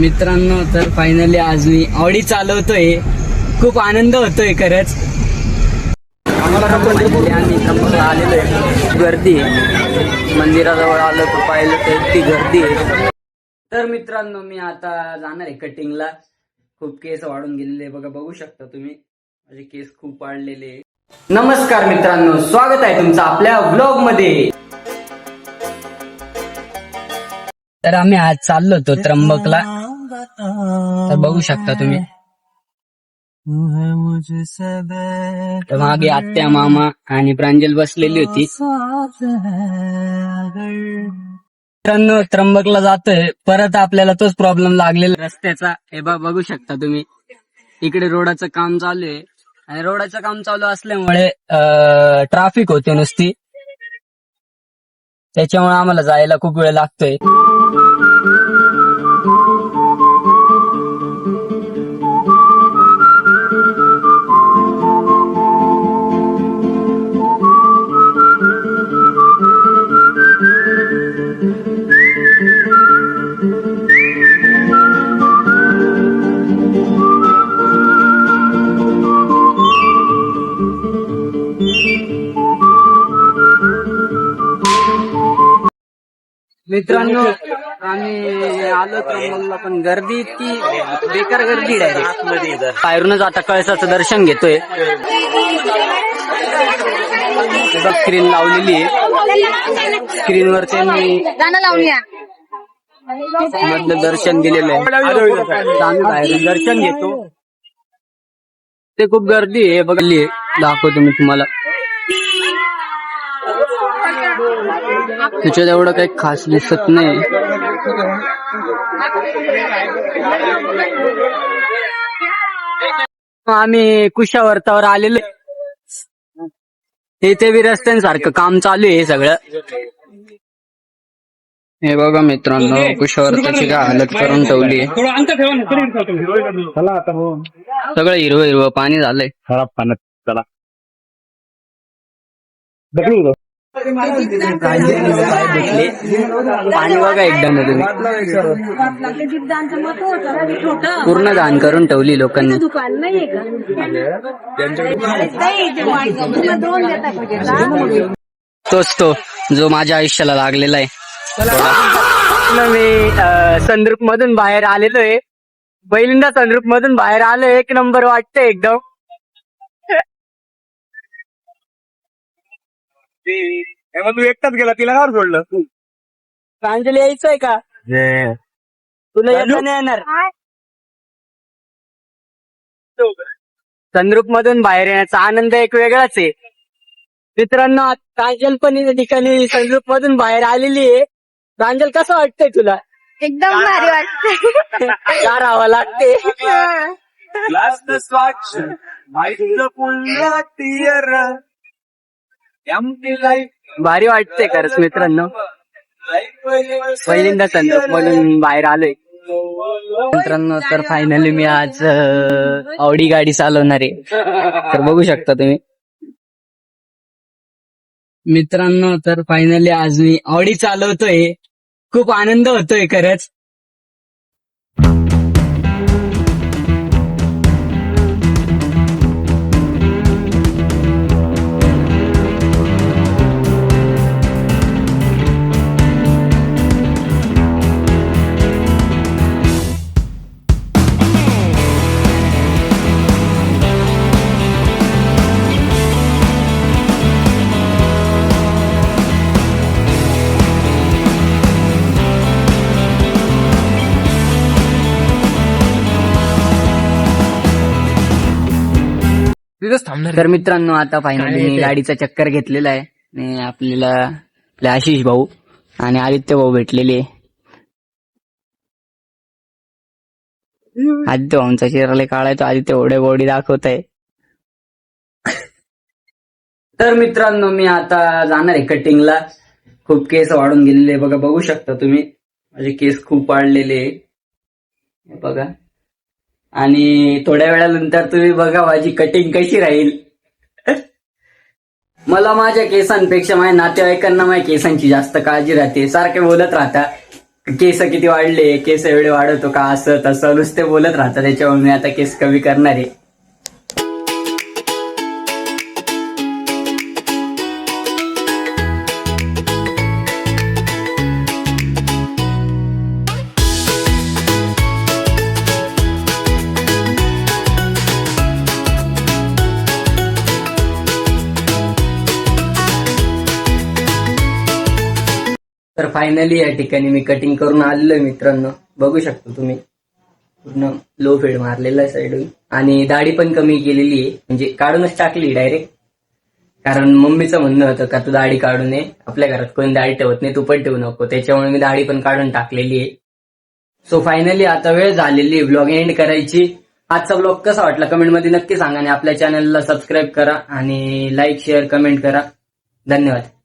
मित्रांनो, तर फायनली आज मी ऑडी चालवतोय. खूप आनंद होतोय खरंच. आम्ही त्र्यंबकला आलेलो आहे. गर्दी आहे. मंदिराजवळ आलो तर पाहिलं तर ती गर्दी आहे. तर मित्रांनो, मी आता जाणार आहे कटिंगला. खूप केस वाढून गेलेले बघा, बघू शकता तुम्ही. माझे केस खूप वाढलेले. नमस्कार मित्रांनो, स्वागत आहे तुमचं आपल्या व्लॉग मध्ये. तर आम्ही आज चाललो होतो त्र्यंबकला. तर बघू शकता तुम्ही. तर मागे आत्या, मामा आणि प्रांजल बसलेली होती. मित्रांनो, त्र्यंबकला जातोय. परत आपल्याला तोच प्रॉब्लेम लागलेला रस्त्याचा. हे बघू शकता तुम्ही. इकडे रोडाचं काम चालू आहे आणि रोडाचं काम चालू असल्यामुळे ट्रॅफिक होते नुसती. त्याच्यामुळे आम्हाला जायला खूप वेळ लागतोय. मित्रांनो, आम्ही आलो त्र्यंबकला, पण गर्दी इतकी बेकार गर्दी डायरेक्ट. बाहेरूनच आता कळसाचं दर्शन घेतोय. स्क्रीन लावलेली आहे. स्क्रीनवर त्यांनी मधलं दर्शन दिलेलं आहे. आम्ही बाहेरून दर्शन घेतो. ते खूप गर्दी आहे. बघली दाखवतो मी तुम्हाला. त्याच्यात एवढं काही खास दिसत नाही. आम्ही कुशावर्तावर आलेलो. इथे बी रस्त्यांसारखं काम चालू आहे सगळं. हे बघा मित्रांनो, कुशावर्ताची काय हालत करून ठेवली. सगळं हिरवं हिरवं पाणी झालंय. खराब पाण्यात चला भेटले पाणी बघा एकदा नदून. पूर्ण दान करून ठेवली लोकांनी. तोच तो जो माझ्या आयुष्याला लागलेला आहे. मी संद्रूप मधून बाहेर आलेलो आहे. पहिल्यांदा संद्रूप मधून बाहेर आलोय. एक नंबर वाटतंय एकदम. तू एकटाच गेला, तिला काय सोडलं? प्रांजली यायचंय का तुला? येता नाही येणार. संद्रूप मधून बाहेर येण्याचा आनंद एक वेगळाच आहे. मित्रांनो, प्रांजल पण या ठिकाणी संद्रूप मधून बाहेर आलेली आहे. प्रांजल, कसं वाटतंय तुला? एकदम भारी वाटतंय. का राहावं लागते. भारी वाटते खरंच मित्रांनो. पहिल्यांदा संद्रूप मधून बाहेर आलोय मित्रांनो. तर फायनली मी आज ऑडी गाडी चालवणार आहे. तर बघू शकता तुम्ही मित्रांनो. तर फायनली आज मी ऑडी चालवतोय. खूप आनंद होतोय खरंच. तर मित्रांनो, आता फायनली मी गाडीचा चक्कर घेतलेला आहे. आणि आपल्याला आपले आशिष भाऊ आणि आदित्य भाऊ भेटलेले. आदित्य भाऊंचा चेहरा काळा आहे. तो आदित्य एवढे बॉडी दाखवत आहे. तर मित्रांनो, मी आता जाणार आहे कटिंगला. खूप केस वाढून गेलेले बघा, बघू शकता तुम्ही. माझे केस खूप वाढलेले बघा. आणि थोड्या वेळानंतर तुम्ही बघा माझी कटिंग कशी राहील. मला माझ्या केसांपेक्षा माझ्या नातेवाईकांना माझ्या केसांची जास्त काळजी राहते. सारखे बोलत राहता केस किती वाढले, केस एवढे वाढवतो का, असं तसं नुसते बोलत राहतात. त्याच्यामुळे मी आता केस कमी करणार आहे. तर फायनली या ठिकाणी मी कटिंग करून आलेलो आहे मित्रांनो. बघू शकतो तुम्ही, पूर्ण लो फेड मारलेला आहे साईडून. आणि दाढी पण कमी केलेली आहे, म्हणजे काढूनच टाकली डायरेक्ट. कारण मम्मीचं म्हणणं होतं का तू दाढी काढू नये, आपल्या घरात कोणी दाढी ठेवत नाही, तू पण ठेवू नको. त्याच्यामुळे मी दाढी पण काढून टाकलेली आहे. सो फायनली आता वेळ झालेली आहे ब्लॉग एंड करायची. आजचा ब्लॉग कसा वाटला कमेंटमध्ये नक्की सांगा आणि आपल्या चॅनलला सबस्क्राईब करा आणि लाईक शेअर कमेंट करा. धन्यवाद.